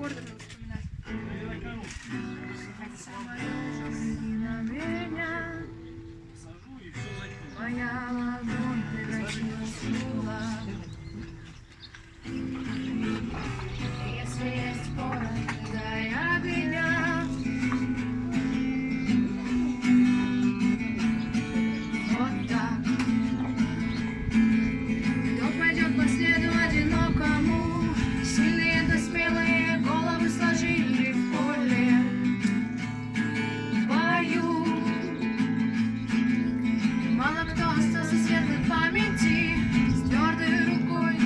аккорды надо вспоминать. Моя ладонь превратилась в кулак. Если есть порох, дай огня. Вот так. Кто пойдет по следу одинокому? Сильные да смелые головы сложили в поле. Бою. Мало кто остался светлой в памяти. С твердой рукой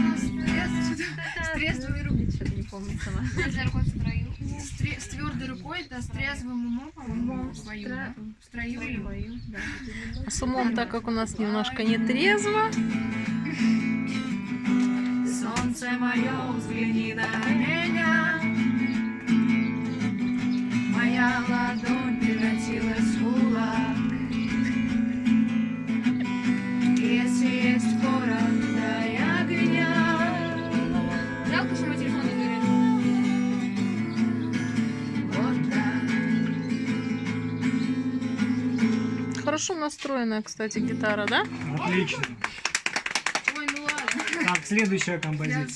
с трезвой рукой. Что-то не помню сама. С твердой рукой, да, с трезвым умом, по-моему, в бою, да? В строю или в бою. Да. А А с умом, так как у нас немножко не трезво. Солнце мое, взгляни на меня. Моя ладонь превратилась в кулак. Если есть порох, дай огня. Жалко, что мой телефон не горит. Вот так. Хорошо настроенная, кстати, гитара, да? Отлично. Ой, ну ладно. Так, следующая композиция.